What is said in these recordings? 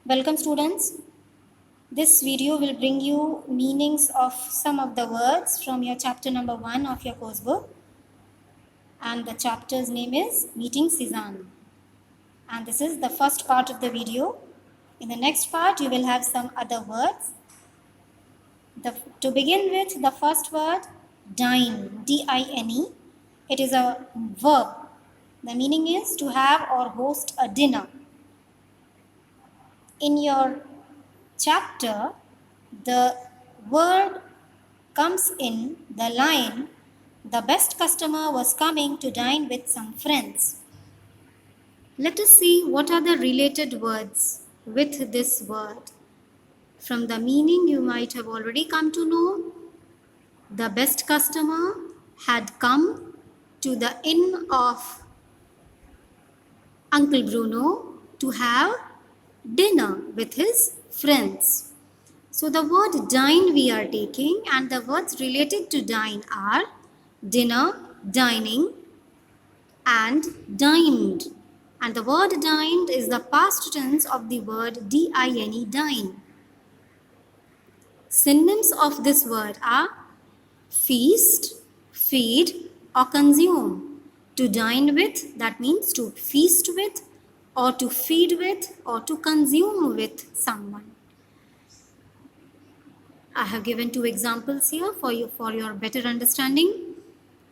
Welcome students. This video will bring you meanings of some of the words from your chapter number 1 of your course book, and the chapter's name is Meeting Cezanne, and this is the first part of the video. In the next part you will have some other words. To begin with, the first word, dine, D-I-N-E. It is a verb. The meaning is to have or host a dinner. In your chapter, the word comes in the line, the best customer was coming to dine with some friends. Let us see what are the related words with this word. From the meaning you might have already come to know, the best customer had come to the inn of Uncle Bruno to have dinner with his friends. So the word dine we are taking, and the words related to dine are dinner, dining, and dined. And the word dined is the past tense of the word D-I-N-E, dine. Synonyms of this word are feast, feed, or consume. To dine with, that means to feast with, or to feed with, or to consume with someone. I have given two examples here for your better understanding.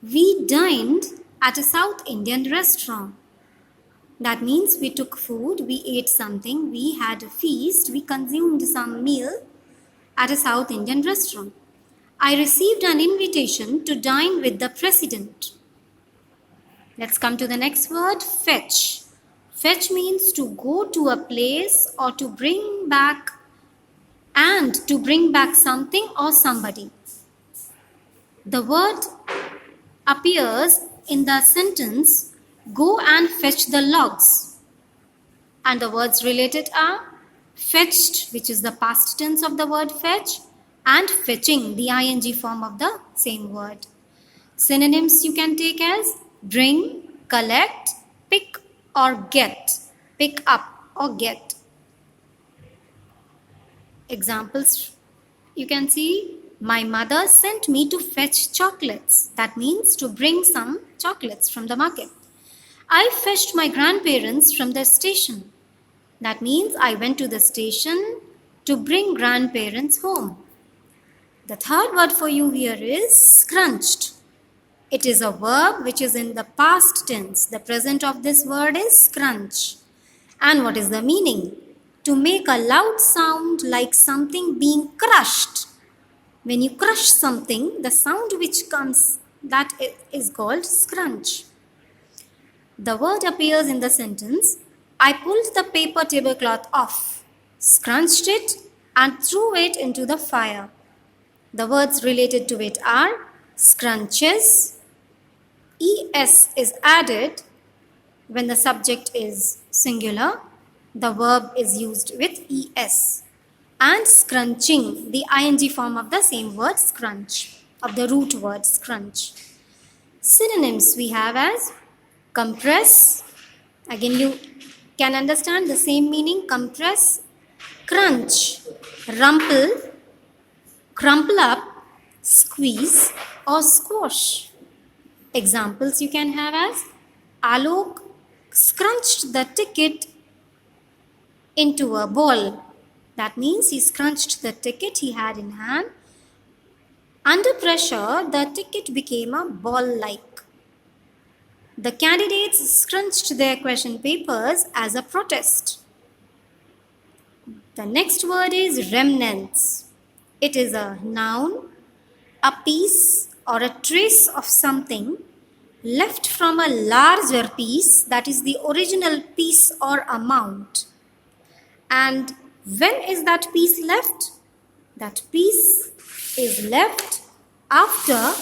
We dined at a South Indian restaurant. That means we took food, we ate something, we had a feast, we consumed some meal at a South Indian restaurant. I received an invitation to dine with the president. Let's come to the next word, fetch. Fetch means to go to a place or to bring back something or somebody. The word appears in the sentence, go and fetch the logs. And the words related are fetched, which is the past tense of the word fetch, and fetching, the ing form of the same word. Synonyms you can take as bring, collect, pick or get, pick up or get. Examples you can see, my mother sent me to fetch chocolates. That means to bring some chocolates from the market. I fetched my grandparents from the station. That means I went to the station to bring grandparents home. The third word for you here is scrunched. It is a verb which is in the past tense. The present of this word is scrunch. And what is the meaning? To make a loud sound like something being crushed. When you crush something, the sound which comes, that is called scrunch. The word appears in the sentence, I pulled the paper tablecloth off, scrunched it and threw it into the fire. The words related to it are scrunches. Es is added when the subject is singular. The verb is used with es. And scrunching, the ing form of the same word scrunch, of the root word scrunch. Synonyms we have as compress. Again you can understand the same meaning, compress, crunch, rumple, crumple up, squeeze or squash. Examples you can have as Alok scrunched the ticket into a ball. That means he scrunched the ticket he had in hand. Under pressure, the ticket became a ball-like. The candidates scrunched their question papers as a protest. The next word is remnants. It is a noun, a piece or a trace of something left from a larger piece, that is the original piece or amount. And when is that piece left? That piece is left after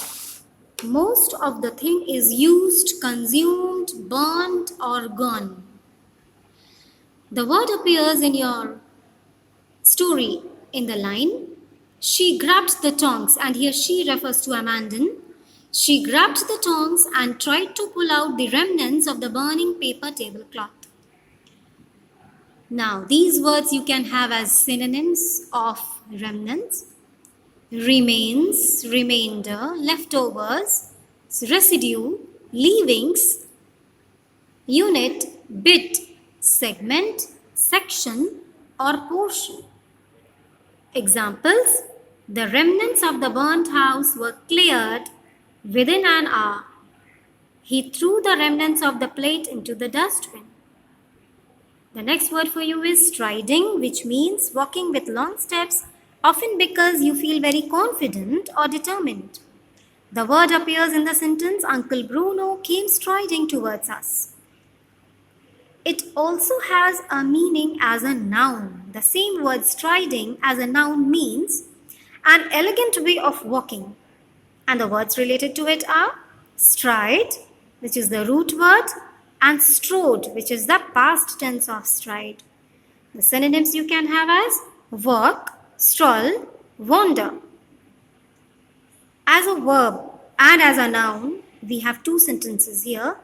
most of the thing is used, consumed, burnt or gone. The word appears in your story in the line, she grabbed the tongs, and here she refers to Amandine. She grabbed the tongs and tried to pull out the remnants of the burning paper tablecloth. Now, these words you can have as synonyms of remnants: remains, remainder, leftovers, residue, leavings, unit, bit, segment, section, or portion. Examples: the remnants of the burnt house were cleared within an hour. He threw the remnants of the plate into the dustbin. The next word for you is striding, which means walking with long steps, often because you feel very confident or determined. The word appears in the sentence, Uncle Bruno came striding towards us. It also has a meaning as a noun. The same word striding as a noun means an elegant way of walking. And the words related to it are stride, which is the root word, and strode, which is the past tense of stride. The synonyms you can have as walk, stroll, wander. As a verb and as a noun, we have two sentences here.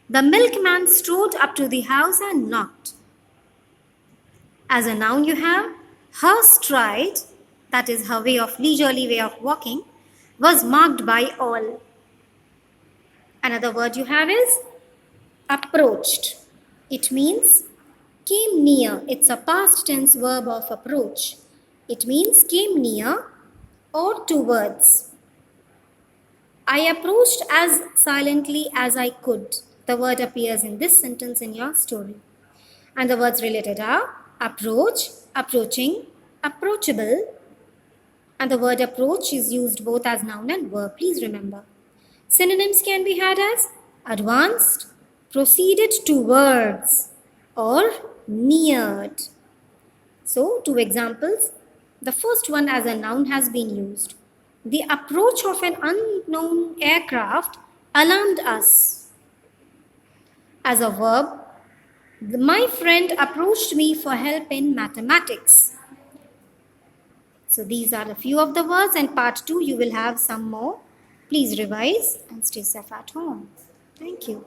The milkman strode up to the house and knocked. As a noun, you have her stride, that is her leisurely way of walking, was marked by all. Another word you have is approached. It means came near. It's a past tense verb of approach. It means came near or towards. I approached as silently as I could. The word appears in this sentence in your story. And the words related are approach, approaching, approachable. And the word approach is used both as noun and verb. Please remember. Synonyms can be had as advanced, proceeded towards, or neared. So, two examples. The first one as a noun has been used. The approach of an unknown aircraft alarmed us. As a verb, my friend approached me for help in mathematics. So these are a few of the words, and part 2 you will have some more. Please revise and stay safe at home. Thank you.